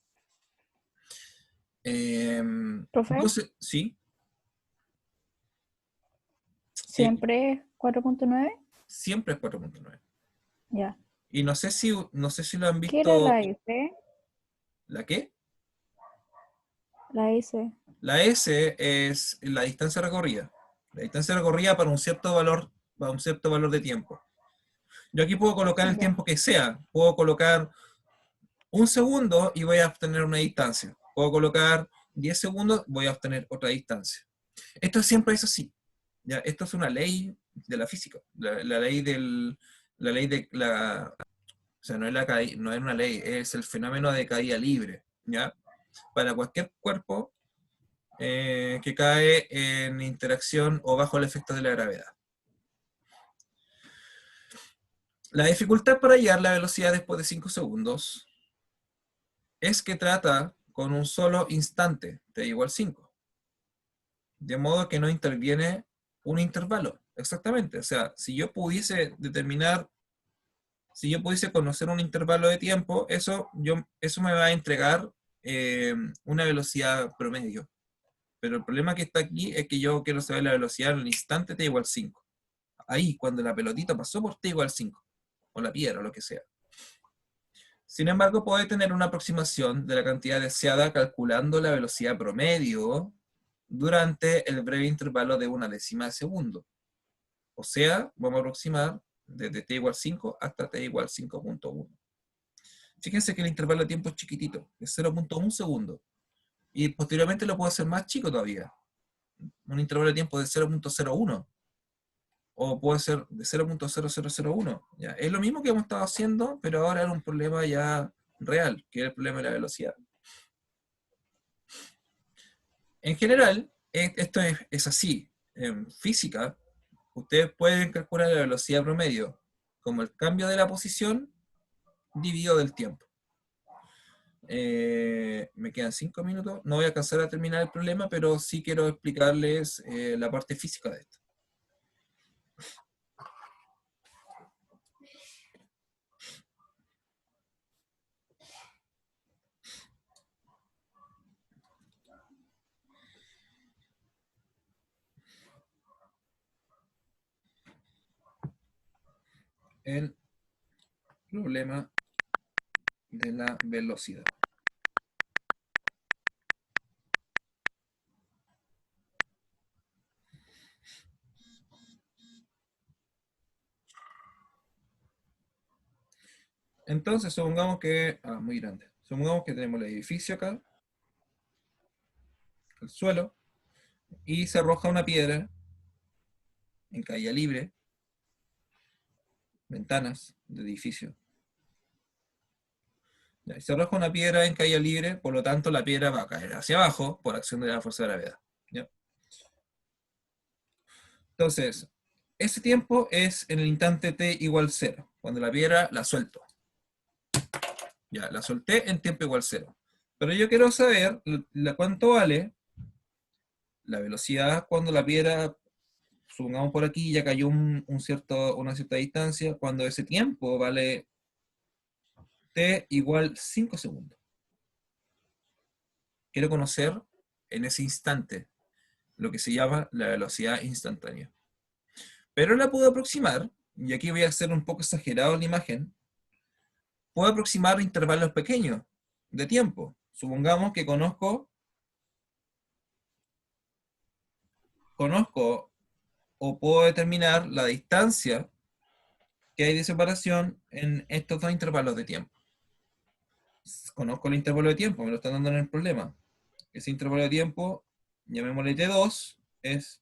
Profe, ¿Sí? ¿siempre es 4.9? Siempre es 4.9. Ya. Y no sé si lo han ¿Qué era visto. la S? ¿La qué? La S. La S es la distancia recorrida. La distancia recorrida para un cierto valor de tiempo. Yo aquí puedo colocar el Ya. tiempo que sea. Puedo colocar 1 segundo y voy a obtener una distancia. Puedo colocar 10 segundos, voy a obtener otra distancia. Esto siempre es así. ¿Ya? Esto es una ley de la física. La ley de la... O sea, no es una ley, es el fenómeno de caída libre. ¿Ya? Para cualquier cuerpo que cae en interacción o bajo el efecto de la gravedad. La dificultad para hallar la velocidad después de 5 segundos es que trata con un solo instante, t igual 5. De modo que no interviene un intervalo. Exactamente. O sea, si yo pudiese conocer un intervalo de tiempo, eso me va a entregar una velocidad promedio. Pero el problema que está aquí es que yo quiero saber la velocidad en el instante t igual 5. Ahí, cuando la pelotita pasó por t igual 5. O la piedra, o lo que sea. Sin embargo, puede tener una aproximación de la cantidad deseada calculando la velocidad promedio durante el breve intervalo de una décima de segundo. O sea, vamos a aproximar desde t igual 5 hasta t igual 5.1. Fíjense que el intervalo de tiempo es chiquitito, es 0.1 segundo. Y posteriormente lo puedo hacer más chico todavía. Un intervalo de tiempo de 0.01. O puede ser de 0.0001. ¿Ya? Es lo mismo que hemos estado haciendo, pero ahora era un problema ya real, que es el problema de la velocidad. En general, esto es así. En física, ustedes pueden calcular la velocidad promedio como el cambio de la posición dividido del tiempo. Me quedan 5 minutos. No voy a alcanzar a terminar el problema, pero sí quiero explicarles la parte física de esto. El problema de la velocidad. Entonces, supongamos que... muy grande. Supongamos que tenemos el edificio acá, el suelo, y se arroja una piedra en caída libre, ventanas de edificio. Ya, y se arroja una piedra en caída libre, por lo tanto la piedra va a caer hacia abajo por acción de la fuerza de gravedad. ¿Ya? Entonces, ese tiempo es en el instante t igual 0, cuando la piedra la suelto. Ya, la solté en tiempo igual 0. Pero yo quiero saber cuánto vale la velocidad cuando la piedra, supongamos por aquí, ya cayó una cierta distancia, cuando ese tiempo vale t igual 5 segundos. Quiero conocer en ese instante lo que se llama la velocidad instantánea. Pero la puedo aproximar, y aquí voy a hacer un poco exagerado la imagen, puedo aproximar intervalos pequeños de tiempo. Supongamos que conozco o puedo determinar la distancia que hay de separación en estos dos intervalos de tiempo. Conozco el intervalo de tiempo, me lo están dando en el problema. Ese intervalo de tiempo, llamémosle T2, es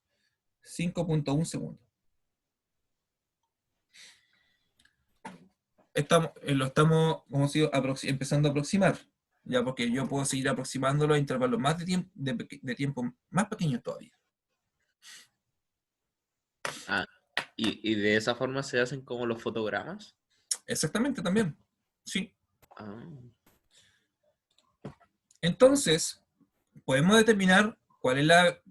5.1 segundos. Lo estamos empezando a aproximar, ya porque yo puedo seguir aproximándolo a intervalos más de tiempo más pequeños todavía. ¿Y de esa forma se hacen como los fotogramas? Exactamente, también. Sí. Ah. Entonces, podemos determinar cuál es la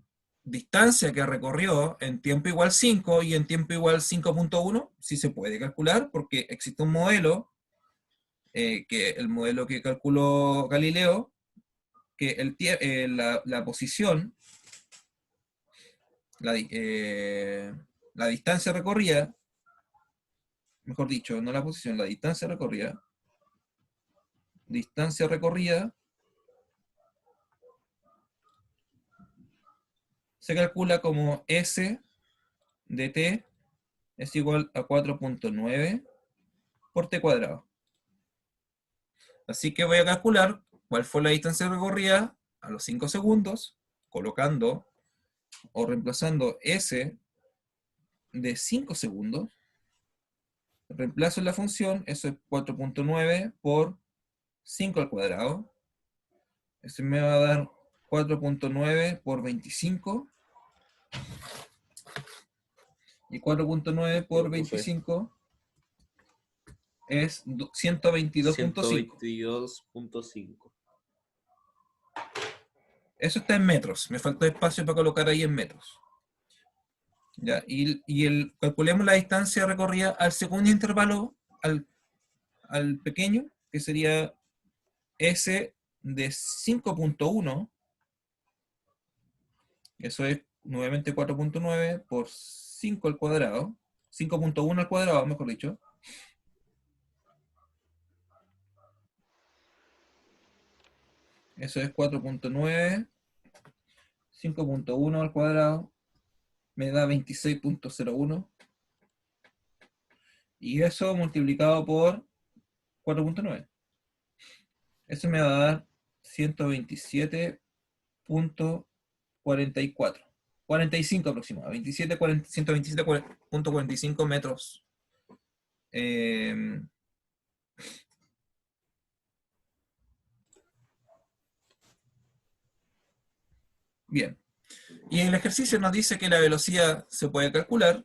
distancia que recorrió en tiempo igual 5 y en tiempo igual 5.1. Sí se puede calcular porque existe un modelo, que el modelo que calculó Galileo, que la posición, la distancia recorrida, mejor dicho, no la posición, la distancia recorrida se calcula como S de t es igual a 4.9 por t cuadrado. Así que voy a calcular cuál fue la distancia recorrida a los 5 segundos, colocando o reemplazando S de 5 segundos. Reemplazo en la función, eso es 4.9 por 5 al cuadrado. Eso me va a dar 4.9 por 25. Y 4.9 por 25 es 122.5. 122.5. Eso está en metros. Me faltó espacio para colocar ahí en metros. Ya, calculemos la distancia recorrida al segundo intervalo, al pequeño, que sería S de 5.1. Eso es nuevamente 4.9 por 5 al cuadrado. 5.1 al cuadrado, mejor dicho. Eso es 4.9. 5.1 al cuadrado me da 26.01. Y eso multiplicado por 4.9. Eso me va a dar 127.44. 45 aproximado. 127.45 metros. Bien. Y en el ejercicio nos dice que la velocidad se puede calcular.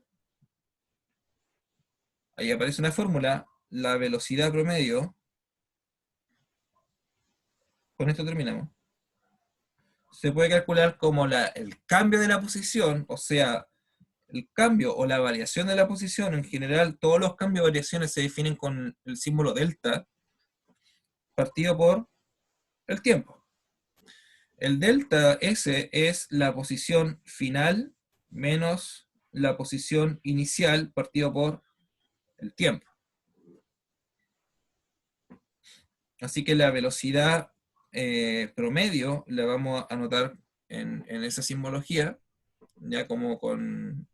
Ahí aparece una fórmula. La velocidad promedio. Con esto terminamos. Se puede calcular como el cambio de la posición, o sea, el cambio o la variación de la posición. En general, todos los cambios o variaciones se definen con el símbolo delta, partido por el tiempo. El delta S es la posición final menos la posición inicial partido por el tiempo. Así que la velocidad promedio la vamos a anotar en esa simbología, ya como con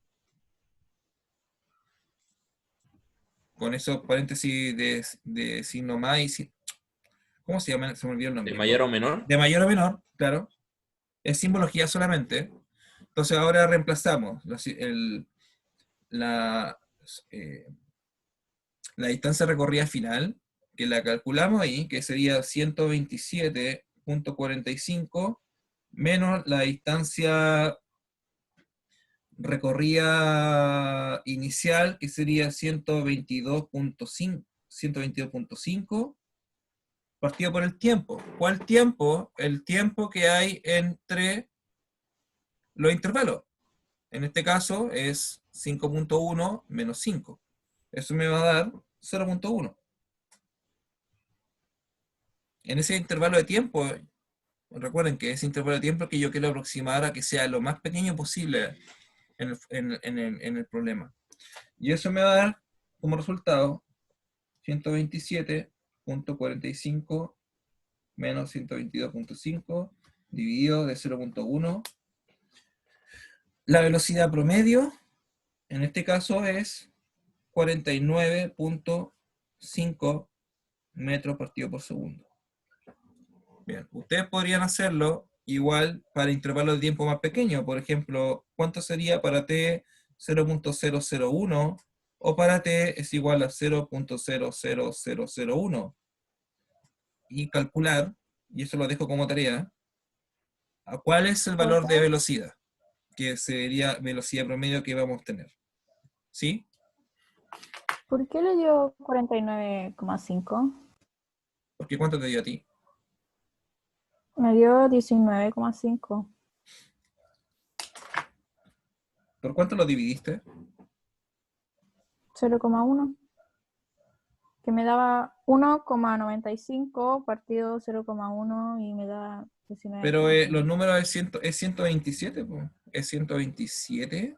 esos paréntesis de signo más y ¿cómo se llama? Se me olvidó el nombre. ¿De mayor o menor? De mayor a menor, claro. Es simbología solamente. Entonces ahora reemplazamos la, eh, la distancia recorrida final, que la calculamos ahí, que sería 127.45 menos la distancia recorrida inicial, que sería 122.5 partido por el tiempo. ¿Cuál tiempo? El tiempo que hay entre los intervalos. En este caso es 5.1 menos 5. Eso me va a dar 0.1. En ese intervalo de tiempo, recuerden que ese intervalo de tiempo es que yo quiero aproximar a que sea lo más pequeño posible en el problema. Y eso me va a dar como resultado 127.45 menos 122.5 dividido de 0.1. La velocidad promedio, en este caso, es 49.5 metros partido por segundo. Bien, ustedes podrían hacerlo igual para intervalos de tiempo más pequeños. Por ejemplo, ¿cuánto sería para t 0.001 o para t es igual a 0.00001? Y calcular, y eso lo dejo como tarea, ¿a cuál es el valor de velocidad? Que sería velocidad promedio que vamos a tener. ¿Sí? ¿Por qué le dio 49,5? Porque ¿cuánto te dio a ti? Me dio 19,5. ¿Por cuánto lo dividiste? 0,1. Que me daba 1,95 partido 0,1 y me da 19. Pero los números es 127, po. Es 127.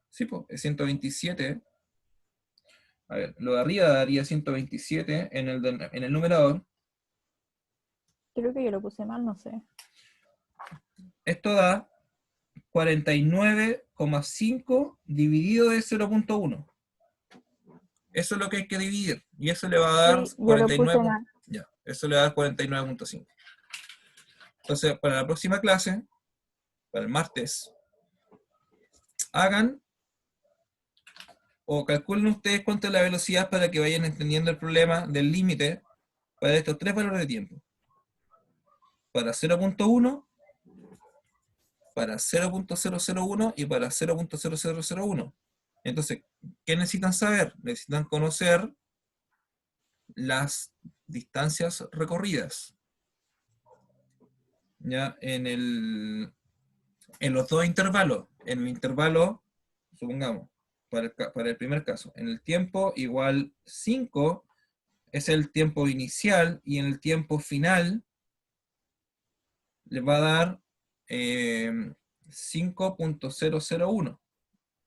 Sí, pues, es 127. A ver, lo de arriba daría 127 en el numerador. Creo que yo lo puse mal, no sé. Esto da 49,5 dividido de 0.1. Eso es lo que hay que dividir. Y eso le va a dar Sí, yo lo puse 49. mal. Ya, eso le va a dar 49.5. Entonces, para la próxima clase, para el martes, hagan o calculen ustedes cuánto es la velocidad para que vayan entendiendo el problema del límite para estos tres valores de tiempo. Para 0.1, para 0.001 y para 0.0001. Entonces, ¿qué necesitan saber? Necesitan conocer las distancias recorridas. Ya en los dos intervalos. En el intervalo, supongamos, para el primer caso, en el tiempo igual 5 es el tiempo inicial y en el tiempo final les va a dar 5.001.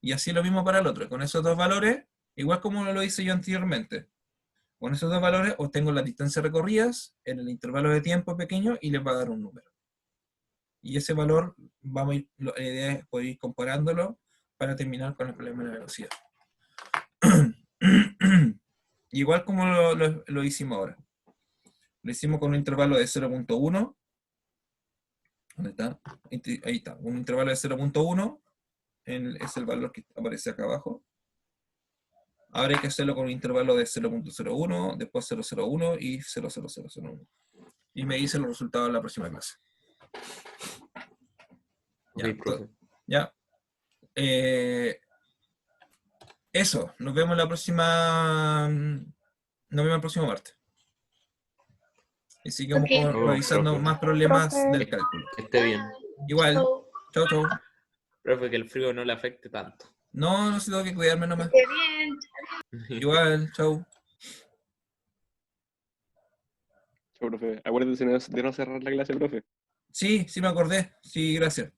Y así lo mismo para el otro. Con esos dos valores, igual como lo hice yo anteriormente, con esos dos valores obtengo las distancias recorridas en el intervalo de tiempo pequeño y les va a dar un número. Y ese valor, la idea es poder ir comparándolo para terminar con el problema de la velocidad. Igual como lo hicimos ahora. Lo hicimos con un intervalo de 0.1. ¿Dónde está? Ahí está. Un intervalo de 0.1 es el valor que aparece acá abajo. Ahora hay que hacerlo con un intervalo de 0.01, después 0.01 y 0.0001. Y me dice los resultados en la próxima clase. Ya, Ok, profe. ya. Eso, nos vemos la próxima. Nos vemos el próximo martes. Y sigamos Ok. revisando Profe. más problemas Profe. del cálculo. Que esté bien. Igual. Chau. Chau, chau. Profe, que el frío no le afecte tanto. No se tengo que cuidarme nomás. Esté bien. Igual, chau. Chau, profe. Acuérdate de no cerrar la clase, profe. Sí, me acordé. Sí, gracias.